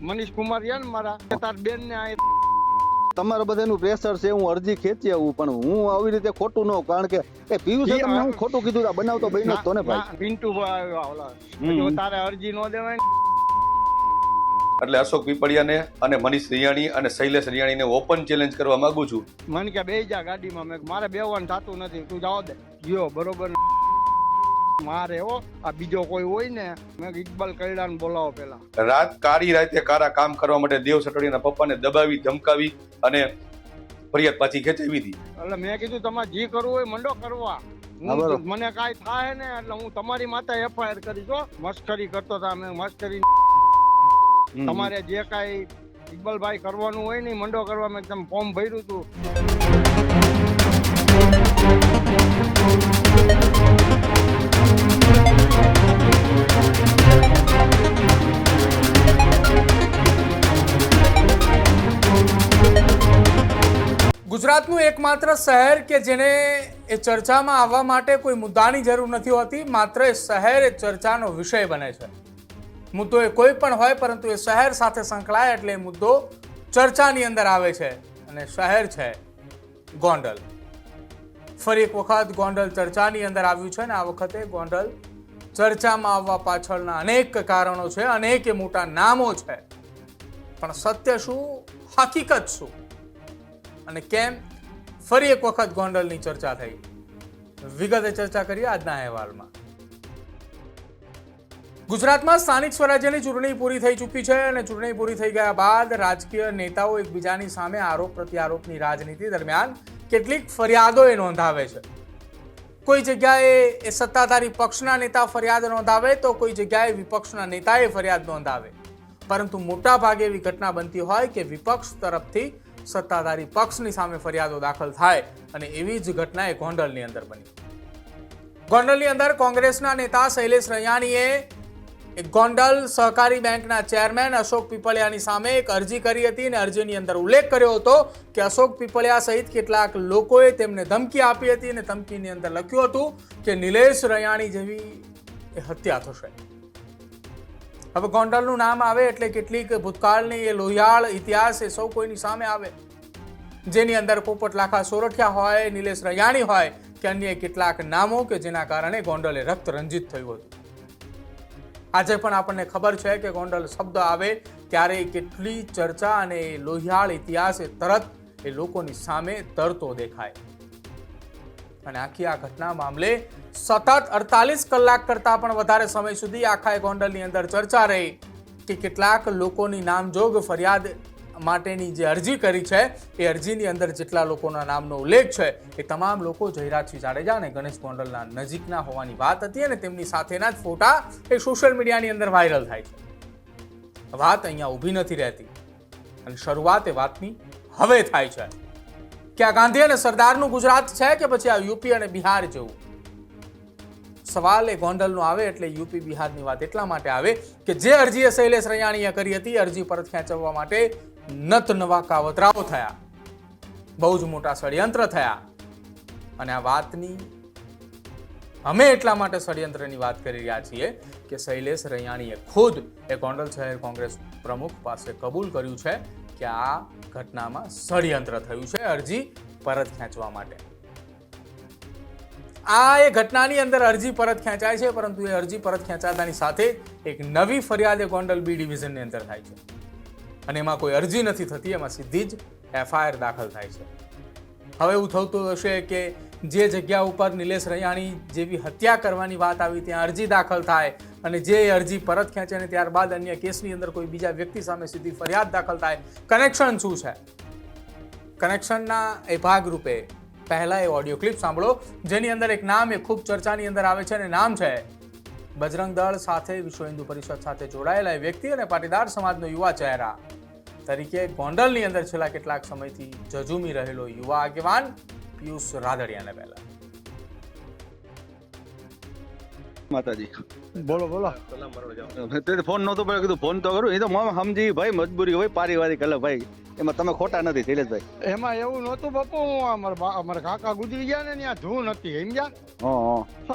મનીષ કુમાર રહ્યા ને મારા તાર બેન ને તમારા બધાનું પ્રેશર છે, હું અરજી ખેંચી આવું, પણ હું આવી રીતે ખોટું ન, કારણ કે એ પીયુ છે તમને હું ખોટું કીધું, આ બનાવતો બન્યો તો ને ભાઈ. પિન્ટુ તારે અરજી ન દેવાય. એટલે અશોક પીપળિયાને અને મનીષ રિયાણી અને શૈલેષ રિયાણીને ઓપન ચેલેન્જ કરવા માંગુ છું. મને કે બે જા ગાડીમાં, મેં મારે બેવાનું થતું નથી, તું જાવ દે ગયો બરોબર. મારે હો આ બીજો કોઈ હોય ને, મેં ઇકબાલ કૈડાને બોલાવો પેલા. રાત કાળી રાતે કારા કામ કરવા માટે દેવ સટોડિયાના પપ્પાને દબાવી ધમકાવી અને ફરિયાદ પાછી ખેંચાવી હતી. એટલે મેં કીધું તમારે જે કરવું હોય મંડો કરવા, મને કાંઈ થાય ને એટલે હું તમારી માથે એફઆઈઆર કરીશ. મસ્કરી કરતો હતા, મેં મસ્કરી. તમારે જે કાંઈ ઇકબાલભાઈ કરવાનું હોય ને મંડો કરવા, મેં તમે ફોર્મ ભર્યું હતું. ગુજરાતનું એકમાત્ર શહેર કે જેને એ ચર્ચામાં આવવા માટે કોઈ મુદ્દાની જરૂર નથી હોતી, માત્ર એ શહેર એ ચર્ચાનો વિષય બને છે. મુદ્દો એ કોઈ પણ હોય, પરંતુ એ શહેર સાથે સંકળાય એટલે એ મુદ્દો ચર્ચાની અંદર આવે છે, અને શહેર છે ગોંડલ. ફરી એક વખત ગોંડલ ચર્ચાની અંદર આવ્યું છે, ને આ વખતે ગોંડલ ચર્ચામાં આવવા પાછળના અનેક કારણો છે, અનેક મોટા નામો છે, પણ સત્ય શું, હકીકત શું અને કેમ ફરી એક વખત ગોંડલની ચર્ચા થઈ, વિગતે ચર્ચા કરીએ આજના અહેવાલમાં. ગુજરાતમાં સ્થાનિક સ્વરાજ્યની ચૂંટણી પૂરી થઈ ચૂકી છે, અને ચૂંટણી પૂરી થઈ ગયા બાદ રાજકીય નેતાઓ એકબીજાની સામે આરોપ પ્રત્યારોપની રાજનીતિ દરમિયાન કેટલીક ફરિયાદો એ નોંધાવે છે. કોઈ જગ્યાએ એ સત્તાધારી પક્ષના નેતા ફરિયાદ નોંધાવે તો કોઈ જગ્યાએ વિપક્ષના નેતાએ ફરિયાદ નોંધાવે, પરંતુ મોટા ભાગે એવી ઘટના બનતી હોય કે વિપક્ષ તરફથી સત્તાધારી પક્ષની સામે ફરિયાદો દાખલ થાય, અને એવી જ ઘટના એ ગોંડલની અંદર બની. ગોંડલની અંદર કોંગ્રેસના નેતા શૈલેષ રૈયાણીએ ગોંડલ સહકારી બેંકના ચેરમેન અશોક પીપળિયાની સામે એક અરજી કરી હતી, અને અરજીની અંદર ઉલ્લેખ કર્યો હતો કે અશોક પીપળિયા સહિત કેટલાક લોકોએ તેમને ધમકી આપી હતી, અને ધમકીની અંદર લખ્યું હતું કે નિલેશ રૈયાણી જેવી એ હત્યા થશે. હવે ગોંડલનું નામ આવે એટલે કેટલીક ભૂતકાળની એ લોહિયાળ ઇતિહાસ એ સૌ કોઈની સામે આવે, જેની અંદર પોપટ લાખા સોરઠિયા હોય, નિલેશ રૈયાણી હોય કે અન્ય કેટલાક નામો કે જેના કારણે ગોંડલે રક્ત રંજિત થયું હતું. આજે પણ આપણને ખબર છે કે ગોંડલ શબ્દ આવે ત્યારે કેટલી ચર્ચા, અને લોહિયાળ ઇતિહાસ એ તરત એ લોકોની સામે તરતો દેખાય. અને આખી આ ઘટના મામલે સતત 48 કલાક કરતા પણ વધારે સમય સુધી આખા ગોંડલની અંદર ચર્ચા રહી કે કેટલાક લોકોની નામજોગ ફરિયાદ માટેની જે અરજી કરી છે, એ અરજીની અંદર જેટલા લોકોના નામનો ઉલ્લેખ છે એ તમામ લોકો જયરાજસિંહ જાડેજા અને ગણેશ ગોંડલના નજીકના હોવાની વાત હતી, અને તેમની સાથેના જ ફોટા એ સોશિયલ મીડિયાની અંદર વાયરલ થાય છે. વાત અહીંયા ઊભી નથી રહેતી, અને શરૂઆત એ વાતની હવે થાય છે કે આ ગાંધી અને સરદારનું ગુજરાત છે કે પછી આ યુપી અને બિહાર જેવું. સવાલ એ ગોંડલનો આવે એટલે યુપી બિહારની વાત એટલા માટે આવે કે જે અરજી શૈલેષ રૈયાણીએ કરી હતી, અરજી પરત ખેંચવા માટે નત નવા કાવતરાઓ થયા, બહુ જ મોટા ષડયંત્ર થયા. અને આ વાતની અમે એટલા માટે ષડયંત્રની વાત કરી રહ્યા છીએ કે શૈલેષ રૈયાણીએ ખુદ એ ગોંડલ શહેર કોંગ્રેસ પ્રમુખ પાસે કબૂલ કર્યું છે કે આ ઘટનામાં ષડયંત્ર થયું છે અરજી પરત ખેંચવા માટે. આ એ ઘટનાની અંદર અરજી પરત ખેંચાય છે, પરંતુ એ અરજી પરત ખેંચાતાની સાથે એક નવી ફરિયાદ ગોંડલ બી ડિવિઝનની અંદર થાય છે, અને એમાં કોઈ અરજી નથી થતી, એમાં સીધી જ એફઆઈઆર દાખલ થાય છે. હવે એવું થતું હશે કે જે જગ્યા ઉપર નિલેશ રૈયાણી જેવી હત્યા કરવાની વાત આવી ત્યાં અરજી દાખલ થાય, અને જે અરજી પરત ખેંચે અને ત્યારબાદ અન્ય કેસની અંદર કોઈ બીજા વ્યક્તિ સામે સીધી ફરિયાદ દાખલ થાય. કનેક્શન શું છે? કનેક્શનના એ ભાગરૂપે પહેલા એ ઓડિયો ક્લિપ સાંભળો, જેની અંદર એક નામ એ ખૂબ ચર્ચાની અંદર આવે છે, અને નામ છે બજરંગ દળ સાથે વિશ્વ હિન્દુ પરિષદ સાથે જોડાયેલા વ્યક્તિ અને પાટીદાર સમાજનો યુવા ચહેરા તરીકે ગોંડલની અંદર છેલ્લા કેટલાક સમયથી ઝઝૂમી રહેલો યુવા આગેવાન પિયુષ રાદડિયાને પહેલા માતાજી બોલો બોલો. તે ફોન નહોતો પડ્યો, કીધું ફોન તો કરું. એ તો મામા સમજી ભાઈ મજબૂરી હોય પારિવારિક કલે ભાઈ, એમાં તમે ખોટા નથી શૈલેષભાઈ. એમાં એવું નહોતું બાપુ, હું અમારા કાકા ગુજરી ગયા ને ત્યાં ધૂન હતી સમજ્યા.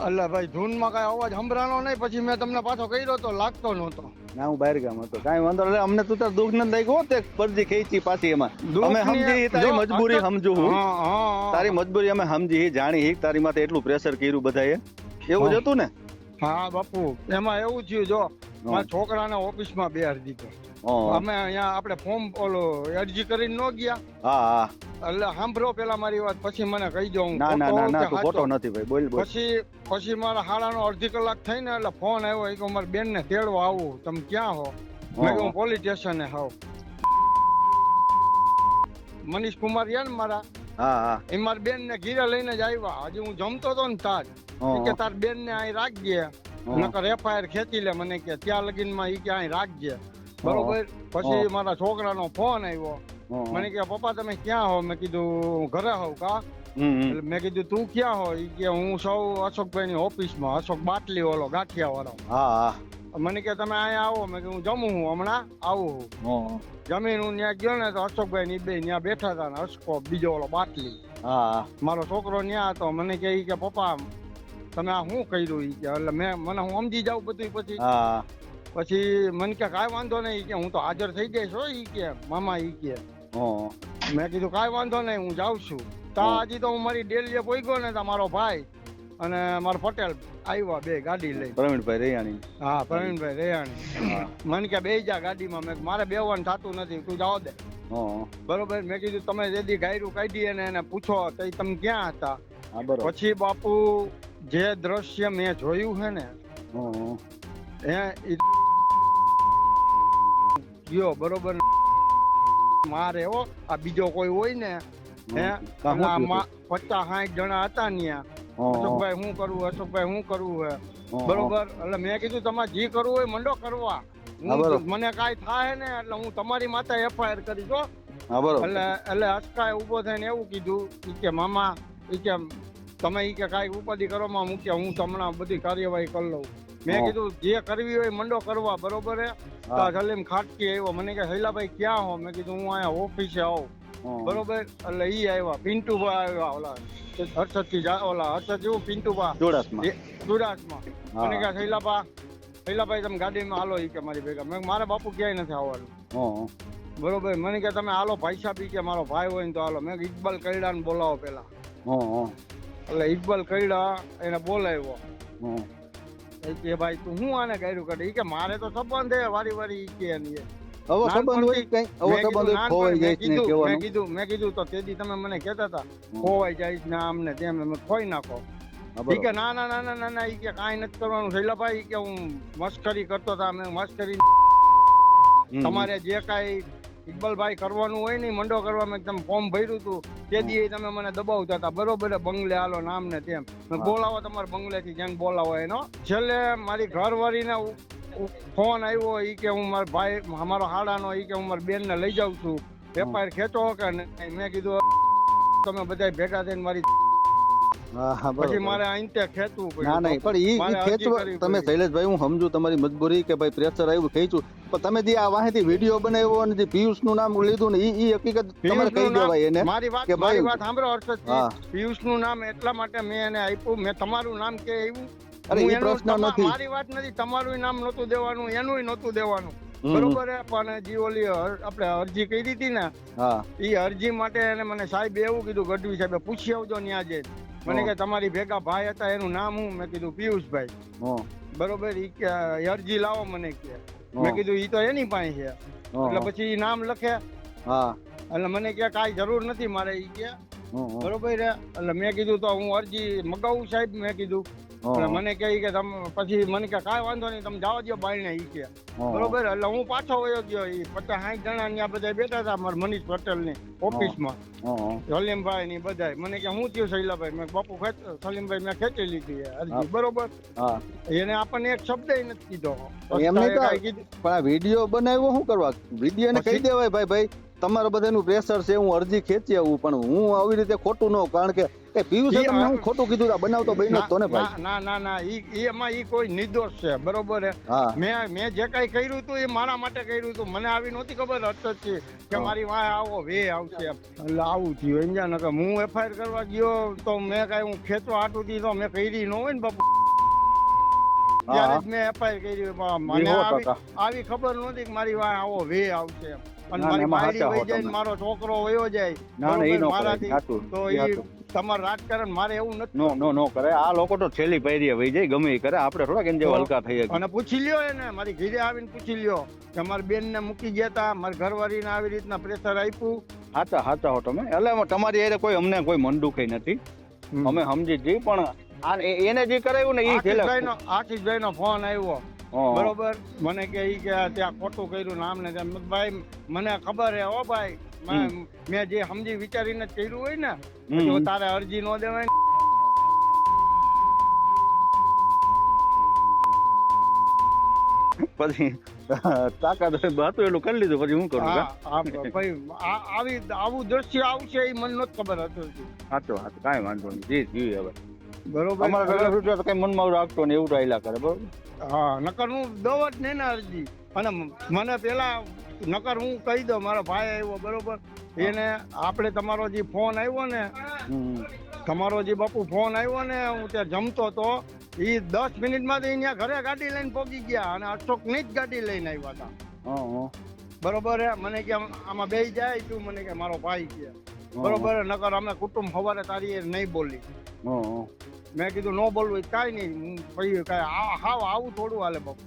એટલે ભાઈ ધૂનમાં કઈ અવાજ સંભળાનો નહીં, પછી મેં તમને પાછો કર્યો તો લાગતો નહોતો. ના હું બહાર ગામ હતો, કાંઈ વાંધો નહીં. અમને તું તાર દુઃખ નથી લાગ્યું તે પરજી ખેંચી પાછી. એમાં અમે સમજી તારી મજબૂરી સમજુ હું, તારી મજબૂરી અમે સમજી જાણી. તારી માથે એટલું પ્રેશર કર્યું બધાએ, એવું જ હતું ને? હા બાપુ, એમાં એવું થયું, જો મારા છોકરાને ઓફિસમાં બેહાર દીધો. અમે અહીંયા આપણે ફોર્મ ઓલો અરજી કરીને ન ગયા. હા એટલે સાંભળો પેલા મારી વાત, પછી મને કહી દો. ના ના ના ના, તું ખોટો નથી ભાઈ, બોલ બોલ. પછી મારા હાડાનો અડધી કલાક થઈ ને એટલે ફોન આવ્યો કે મારી બેન ને તેડવા આવું, તમે ક્યાં હો? મેં કહ્યું પોલીસ સ્ટેશને હાવ. મનીષ કુમાર રહ્યા ને મારા, હા એ મારી બેન ને ઘીરે લઈને જ આવ્યા. હજી હું જમતો હતો ને તાર કે તાર બેન ને અહીં રાખજે, નકર એફઆઈઆર ખેંચી લે. મને કે ત્યાં લગીન માં ઈ કે અહીં રાખજે, બરોબર. પછી મારા છોકરાનો ફોન આવ્યો, મને કે પપ્પા તમે ક્યાં હો? મેં કીધું ઘરે હોઉં. કા? એટલે મેં કીધું તું ક્યાં હો? ઈ કે હું સૌ અશોકભાઈ ની ઓફિસ માં, અશોક બાટલી ઓલો ગાંઠિયા વાળો. હા. મને કે તમે અહીંયા આવો. મેં કીધું જમું હું હમણાં આવું હું. જમીન હું ત્યાં ગયો ને તો અશોકભાઈ ની બે ત્યાં બેઠા હતા ને અશોક બીજો ઓલો બાટલી. મારો છોકરો ત્યાં હતો. મને કે પપ્પા તમે આ શું કર્યું? ઈ કે એટલે મને હું સમજી જાઉં બધું. પછી મને કે કાંઈ વાંધો નહીં કે હું તો હાજર થઈ જઈશ હો. ઈ કે મામા ઈ કે. મેં કીધું કાંઈ વાંધો નહીં, હું જાઉં છું. તા હજી તો હું મારી ડેલીએ પહોંચ્યો ને, મારો ભાઈ અને મારો પટેલ આવ્યા, બે ગાડી લઈ. પ્રવીણભાઈ રેયાણી. હા પ્રવીણભાઈ રેયાણી. મને કે બે જા ગાડીમાં. મેં મારે બેવાનું થતું નથી, તું જાઓ દે. બરોબર. મેં કીધું તમે જેદી ગાયરું કાઢી એને પૂછો તો તમે ક્યાં હતા. પછી બાપુ જે દ્રશ્ય મેં જોયું છે ને ગયો બરોબર. મારે હો આ બીજો કોઈ હોય ને 50-60 જણા હતા ત્યાં. અશોકભાઈ શું કરવું, અશોકભાઈ શું કરવું હે, બરોબર. એટલે મેં કીધું તમારે જે કરવું હોય મંડો કરવા. મને કાંઈ થાય ને એટલે હું તમારી માથે એફઆઈઆર કરીશ હો. એટલે અશકાએ ઉભો થઈને એવું કીધું કે મામા ઈ કે તમે ઈ કે કાંઈ ઉપાધિ કરવામાં મૂક્યા, હું તમને બધી કાર્યવાહી કરી લઉં. મેં કીધું જે કરવી હોય મંડો કરવા, બરોબર હે. સલીમ ખાટકી આવ્યો. મને કે શૈલાભાઈ ક્યાં હો? મેં કીધું હું અહીંયા ઓફિસે આવું, બરોબર. એટલે ઈ આવ્યા, પિન્ટુભાઈ આવ્યા, ઓલા હર્ષદથી ઓલા હર્ષદ જેવું પિન્ટુભા ચુડાસમાં. મને કે શૈલાભાઈ તમે ગાડીમાં હાલો. ઈ કે મારી ભેગા. મેં મારા બાપુ ક્યાંય નથી આવવાનું, બરોબર. મને કે તમે હાલો ભાઈ સાહેબ, ઈ કે મારો ભાઈ હોય ને તો હાલો. મેં ઇકબાલ કૈડા ને બોલાવો પેલા. એટલે ઇકબાલ કૈડા એને બોલાવ્યો. કે ભાઈ તું હું આને ગાયરું કાઢે? ઈ કે મારે તો સંબંધ હે વારી વારી. ઈ કે મેં કીધું તો તેદી તમે મને કહેતા હતા ખોવાઈ જાય ને આમને તેમ ખોઈ નાખો. ઈ કે ના ના ના ના ના. ઈ કે કાંઈ નથી કરવાનું શૈલાભાઈ. કે હું મસ્કરી કરતો હતા. મેં મસ્કરી તમારે જે કાંઈ ઇકબાલભાઈ કરવાનું હોય ને મંડો કરવા. મેં તમે ફોર્મ ભર્યું હતું તેદી તમે મને દબાવતા હતા, બરોબર. બંગલે હાલો નામ ને તેમ. બોલાવો તમારે બંગલે થી જેમ બોલાવો એનો. છેલ્લે મારી ઘરવાળીને ફોન આવ્યો. ઈ કે હું મારા ભાઈ અમારો હાડાનો, ઈ કે હું મારી બેન ને લઈ જાઉં છું, એફઆઈઆર ખેંચો કે નહીં. મેં કીધું તમે બધા ભેગા થઈને મારી. પછી મારે અહીંથી ખેંચવું પડ્યું. ના નહીં, પણ ઈ ખેંચવા તમે શૈલેષભાઈ હું સમજુ તમારી મજબૂરી કે ભાઈ પ્રેશર આવ્યું ખેંચું. પણ તમે જે આ વાહેથી વિડીયો બનાવ્યો અને જે પિયુષ નું નામ લીધું ને ઈ હકીકત તમારે કહી દેવાય એને. મારી વાત સાંભળો હર્ષદ. પિયુષ નું નામ એટલા માટે મેં એને આપ્યું. મેં તમારું નામ કે આવ્યું? અરે એ પ્રશ્ન નથી, મારી વાત નથી. તમારું નામ નહોતું દેવાનું, એનું નહોતું દેવાનું, બરોબર. પણ જે ઓલી આપણે અરજી કરી હતી ને, એ અરજી માટે એને મને સાહેબ એવું કીધું, ગઢવી સાહેબ પૂછી આવજો ત્યાં જઈને. મને કે તમારી ભેગા ભાઈ હતા એનું નામ હું? મેં કીધું પિયુષભાઈ, બરોબર. ઈ કે અરજી લાવો મને કે. મેં કીધું ઈ તો એની પાસે છે. એટલે પછી નામ લખે. એટલે મને કે કાંઈ જરૂર નથી મારે. ઈ કે બરોબર. એટલે મેં કીધું તો હું અરજી મગાવું સાહેબ. મેં કીધું મને કે તમે પછી મને કે કાંઈ વાંધો નહીં, તમે જાઓ દો બાઈને. ઈ કે બરોબર. એટલે હું પાછો વયો ગયો. એ 50-60 જણા ત્યાં બધા બેઠા હતા મારા મનીષ પટેલ ની ઓફિસમાં, સલીમભાઈ ની બધા. મને કે હું થયું શૈલાભાઈ? મેં બાપુ સલીમભાઈ મેં ખેંચી લીધી અરજી, બરોબર. એને આપણને એક શબ્દ નથી કીધો. પણ આ વિડીયો બનાવ્યો શું કરવા? વિડીયો ને કહી દેવાય ભાઈ તમારા બધાનું પ્રેશર છે, હું અરજી ખેંચી આવું, પણ હું આવી રીતે ખોટું ન, કારણ કે એ પિયુષે તમને હું ખોટું કીધું, આ બનાવતો બન્યો તો ને ભાઈ. ના એમાં ઈ કોઈ નિર્દોષ છે, બરોબર છે. હા, મેં જે કઈ કર્યું હતું એ મારા માટે કર્યું હતું. મને આવી નહોતી ખબર અટચથી કે મારી વાંહે આવો વે આવશે, એટલે આવું થયું. સમજ્યા? નકર હું એફઆઈઆર કરવા ગયો તો મેં કઈ હું ખેંચવા હાટું થી તો મેં કરી ન હોય ને બાપુ, ત્યારે જ મેં એફઆઈઆર કરી. મને આવી ખબર નહોતી કે મારી વાંહે આવો વે આવશે અને મારી બાયડી વહી જાય ને મારો છોકરો વયો જાય મારાથી, તો એ તમારું રાજકારણ મારે એવું નથી. નો કરે. આ લોકો તો છેલ્લી પાયરીએ વહી જાય, ગમે એ કરે, આપણે થોડા કેમ જેવા હલકા થઈ જાય. અને પૂછી લ્યો એને, મારી ઘરે આવીને પૂછી લ્યો કે મારી બેન ને મૂકી ગયા હતા, મારી ઘરવાળીને આવી રીતના પ્રેશર આપ્યું. સાચા હો તમે. એટલે તમારી હારે કોઈ અમને કોઈ મન દુખાઈ નથી, અમે સમજી જઈ, પણ એને જે કરાયું ને એ આશીષભાઈ નો ફોન આવ્યો, બરોબર, મને કે ઈ કે ત્યાં ખોટું કર્યું ને આમ ને તેમ. ભાઈ મને ખબર હે હો ભાઈ, મેં જે સમજી વિચારીને જ કર્યું હોય ને, તો તારે અરજી ન દેવાય. પછી તાકાત હતું એટલું કરી લીધું, પછી હું કરું? આવું દ્રશ્ય આવશે એ મને નથી ખબર હતું. સાચો કાંઈ વાંધો નહીં, જી જી. હવે બરોબર, અમારા ઘરે કઈ મનમાં રાખતો ને એવું ડાયલા કરે, બરોબર. હા, નકર હું દઉં જ નહીં ને અરજી. અને મને પેલા નકર હું કહી દઉં, મારો ભાઈ આવ્યો, બરોબર, એને આપણે તમારો જે ફોન આવ્યો ને, તમારો જે બાપુ ફોન આવ્યો ને, હું ત્યાં જમતો તો, એ 10 મિનિટમાં અહીંયા ઘરે ગાડી લઈને પહોંચી ગયા અને અશોકની જ ગાડી લઈને આવ્યા હતા, બરોબર. મને કે આમાં બેસી જાય તું, મને કે મારો ભાઈ કે, બરોબર. નકર અમે કુટુંબ સવારે તારી નહીં બોલી. મેં કીધું ન બોલવું કાંઈ નહીં, પછી કાંઈ હાવ આવું થોડું હાલે બાપુ.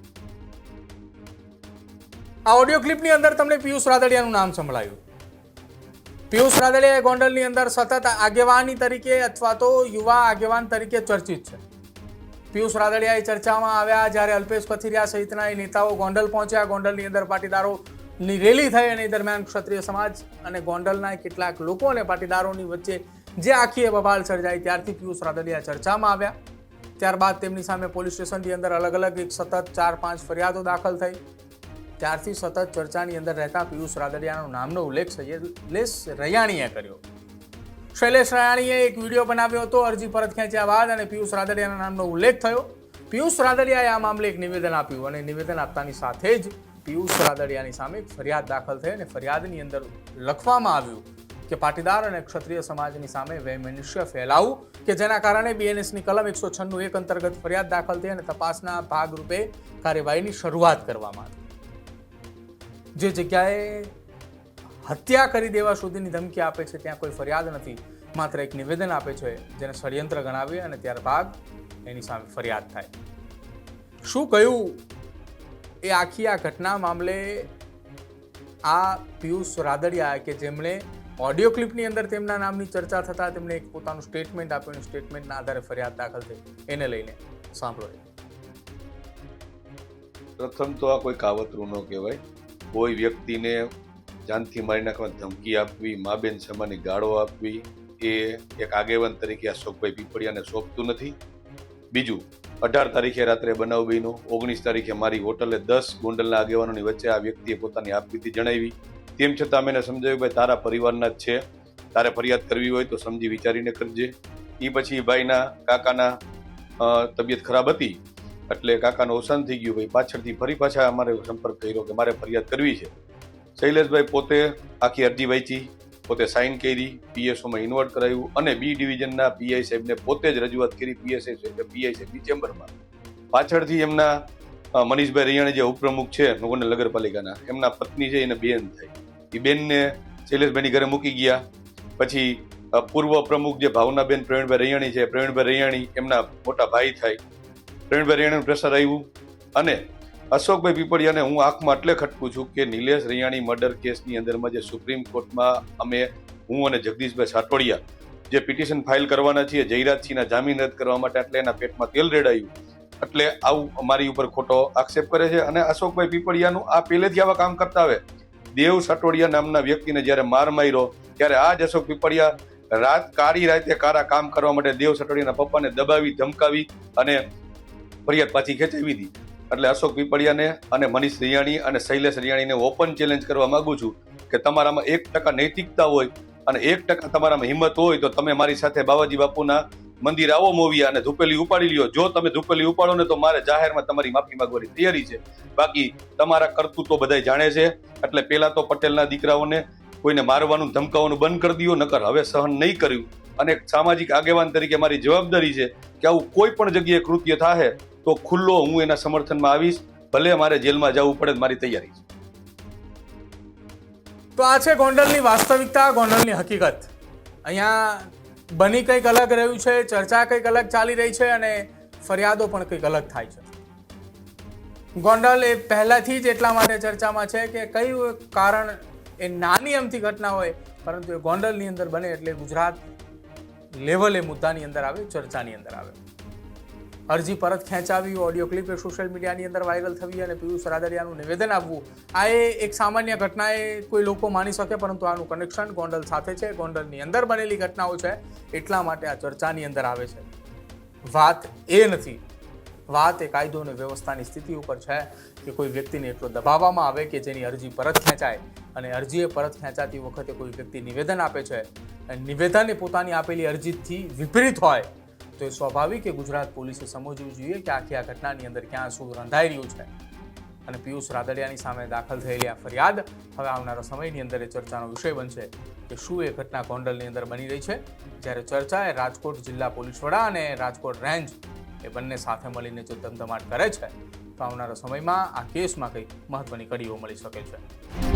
આ ઓડિયો ક્લિપની અંદર તમને પિયુષ રાદડિયાનું નામ સંભળાયું. પિયુષ રાદડિયા ગોંડલની અંદર સતત આગેવાની તરીકે અથવા તો યુવા આગેવાન તરીકે ચર્ચિત છે. પિયુષ રાદડિયા એ ચર્ચામાં આવ્યા જ્યારે અલ્પેશ કથિરિયા સહિતના એ નેતાઓ ગોંડલ પહોંચ્યા. ગોંડલની અંદર પાટીદારોની રેલી થઈ અને દરમિયાન ક્ષત્રિય સમાજ અને ગોંડલના કેટલાક લોકો અને પાટીદારોની વચ્ચે જે આખી બબાલ સર્જાઈ, ત્યારથી પિયુષ રાદડિયા ચર્ચામાં આવ્યા. ત્યારબાદ તેમની સામે પોલીસ સ્ટેશનની અંદર અલગ અલગ સતત 4-5 ફરિયાદો દાખલ થઈ. ત્યારથી સતત ચર્ચાની અંદર રહેતા પિયુષ રાદડિયાનો નામનો ઉલ્લેખ શૈલેષ રૈયાણીએ કર્યો. શૈલેષ રૈયાણીએ એક વિડીયો બનાવ્યો હતો અરજી પરત ખેંચ્યા બાદ, અને પિયુષ રાદડિયાના નામનો ઉલ્લેખ થયો. પિયુષ રાદડિયાએ આ મામલે એક નિવેદન આપ્યું અને નિવેદન આપતાની સાથે જ પિયુષ રાદડિયાની સામે એક ફરિયાદ દાખલ થઈ અને ફરિયાદની અંદર લખવામાં આવ્યું કે પાટીદાર અને ક્ષત્રિય સમાજની સામે વૈમનસ્ય ફેલાવું, કે જેના કારણે બીએનએસની કલમ 196(1) અંતર્ગત ફરિયાદ દાખલ થઈ અને તપાસના ભાગરૂપે કાર્યવાહીની શરૂઆત કરવામાં આવી. જે જગ્યાએ હત્યા કરી દેવા સુધીની ધમકી આપે છે ત્યાં કોઈ ફરિયાદ નથી, માત્ર એક નિવેદન આપે છે જેને ષડયંત્ર ગણાવી અને ત્યારબાદ એની સામે ફરિયાદ થાય. શું કહ્યું એ આખી આ ઘટના મામલે આ પિયુષ રાદડિયા કે જેમણે ઓડિયો ક્લિપની અંદર તેમના નામની ચર્ચા થતાં તેમણે એક પોતાનું સ્ટેટમેન્ટ આપ્યું અને સ્ટેટમેન્ટના આધારે ફરિયાદ દાખલ થઈ, એને લઈને સાંભળો. પ્રથમ તો આ કોઈ કાવતરું ન કહેવાય. કોઈ વ્યક્તિને જાનથી મારી નાખવાની ધમકી આપવી, મા બેન સમાની ગાળો આપવી, એ એક આગેવાન તરીકે અશોકભાઈ પીપળિયાને સોંપતું નથી. બીજું, 18 તારીખે રાત્રે બનાવ બન્યો, 19 તારીખે મારી હોટલે 10 ગોંડલના આગેવાનોની વચ્ચે આ વ્યક્તિએ પોતાની આપવીતી જણાવી. તેમ છતાં મેં સમજાવ્યું, ભાઈ તારા પરિવારના જ છે, તારે ફરિયાદ કરવી હોય તો સમજી વિચારીને કરજે. એ પછી ભાઈના કાકાના તબિયત ખરાબ હતી એટલે કાકાનું અવસાન થઈ ગયું. ભાઈ પાછળથી ફરી પાછા અમારે સંપર્ક કર્યો કે મારે ફરિયાદ કરવી છે. શૈલેષભાઈ પોતે આખી અરજી વાંચી, પોતે સાઇન કરી, પીએસઓમાં ઇન્વર્ટ કરાવ્યું અને બી ડિવિઝનના પીઆઈ સાહેબને પોતે જ રજૂઆત કરી પીઆઈ સાહેબની ચેમ્બરમાં. પાછળથી એમના મનીષભાઈ રૈયાણી જે ઉપપ્રમુખ છે ગોંડલ નગરપાલિકાના, એમના પત્ની છે એને બેન થાય, એ બેનને શૈલેષભાઈની ઘરે મૂકી ગયા. પછી પૂર્વ પ્રમુખ જે ભાવનાબેન પ્રવીણભાઈ રૈયાણી છે, પ્રવીણભાઈ રૈયાણી એમના મોટા ભાઈ થાય, પ્રવીણભાઈ રૈયાણીનું પ્રેશર આવ્યું. અને અશોકભાઈ પીપળિયાને હું આંખમાં એટલે ખટકું છું કે નિલેશ રૈયાણી મર્ડર કેસની અંદરમાં જે સુપ્રીમ કોર્ટમાં હું અને જગદીશભાઈ સાટોડિયા જે પિટિશન ફાઇલ કરવાના છીએ જયરાજસિંહના જામીન રદ કરવા માટે, એટલે એના પેટમાં તેલ રેડાયું, એટલે આવું અમારી ઉપર ખોટો આક્ષેપ કરે છે. અને અશોકભાઈ પીપળિયાનું આ પહેલેથી આવા કામ કરતા આવે. દેવ સાટોડિયા નામના વ્યક્તિને જ્યારે માર માર્યો ત્યારે આ જ અશોક પીપળિયા કાળી રાતે કારા કામ કરવા માટે દેવ સાટોડિયાના પપ્પાને દબાવી ધમકાવી અને ફરિયાદ પાછી ખેંચાવી હતી. એટલે અશોક પીપળિયાને અને મનીષ રૈયાણી અને શૈલેષ રૈયાણીને ઓપન ચેલેન્જ કરવા માંગુ છું કે તમારામાં 1% નૈતિકતા હોય અને 1% તમારામાં હિંમત હોય તો તમે મારી સાથે બાવાજી બાપુના મંદિર આવો મોવિયા અને ધૂપેલી ઉપાડી લ્યો. જો તમે ધૂપેલી ઉપાડો ને તો મારે જાહેરમાં તમારી માફી માંગવાની તૈયારી છે. બાકી તમારા કરતૂતો બધાય જાણે છે. એટલે પેલા તો પટેલના દીકરાઓને કોઈને મારવાનું ધમકાવવાનું બંધ કરી દો, નકર હવે સહન નહીં કર્યું. અને સામાજિક આગેવાન તરીકે મારી જવાબદારી છે કે આવું કોઈ પણ જગ્યાએ કૃત્ય થાય તો ખુલ્લો હું એના સમર્થનમાં આવીશ, ભલે મારે જેલમાં જવું પડે, મારી તૈયારી છે. તો આ છે ગોંડલની વાસ્તવિકતા, ગોંડલની હકીકત. અહીંયા બની કંઈક અલગ રહ્યું છે, ચર્ચા કંઈક અલગ ચાલી રહી છે અને ફરિયાદો પણ કંઈક અલગ થાય છે. ગોંડલ એ પહેલાથી જ એટલા માટે ચર્ચામાં છે કે કયું કારણ, એ નાની અમથી ઘટના હોય પરંતુ એ ગોંડલની અંદર બને એટલે ગુજરાત લેવલે મુદ્દાની અંદર આવે, ચર્ચાની અંદર આવે. અરજી પરત ખેંચાવી, ઓડિયો ક્લિપ એ સોશિયલ મીડિયાની અંદર વાયરલ થવી અને પિયુષ રાદડિયાનું નિવેદન આપવું, આ એક સામાન્ય ઘટના એ કોઈ લોકો માની શકે, પરંતુ આનું કનેક્શન ગોંડલ સાથે છે, ગોંડલની અંદર બનેલી ઘટનાઓ છે, એટલા માટે આ ચર્ચાની અંદર આવે છે. વાત એ નથી, વાત એ કાયદો અને વ્યવસ્થાની સ્થિતિ ઉપર છે કે કોઈ વ્યક્તિને એટલો દબાવવામાં આવે કે જેની અરજી પરત ખેંચાય અને અરજી પરત ખેંચાતી વખતે કોઈ વ્યક્તિ નિવેદન આપે છે, નિવેદન એ પોતાની આપેલી અરજીથી વિપરીત હોય તો એ સ્વાભાવિક કે ગુજરાત પોલીસે સમજવું જોઈએ કે આખી આ ઘટનાની અંદર ક્યાં શું રંધાઈ રહ્યું છે. અને પિયુષ રાદડિયાની સામે દાખલ થયેલી આ ફરિયાદ હવે આવનારા સમયની અંદર એ ચર્ચાનો વિષય બનશે કે શું એ ઘટના ગોંડલની અંદર બની રહી છે. જ્યારે ચર્ચા એ રાજકોટ જિલ્લા પોલીસ વડા અને રાજકોટ રેન્જ એ બંને સાથે મળીને જો ધમધમાટ કરે છે તો આવનારા સમયમાં આ કેસમાં કંઈક મહત્વની કડીઓ મળી શકે છે.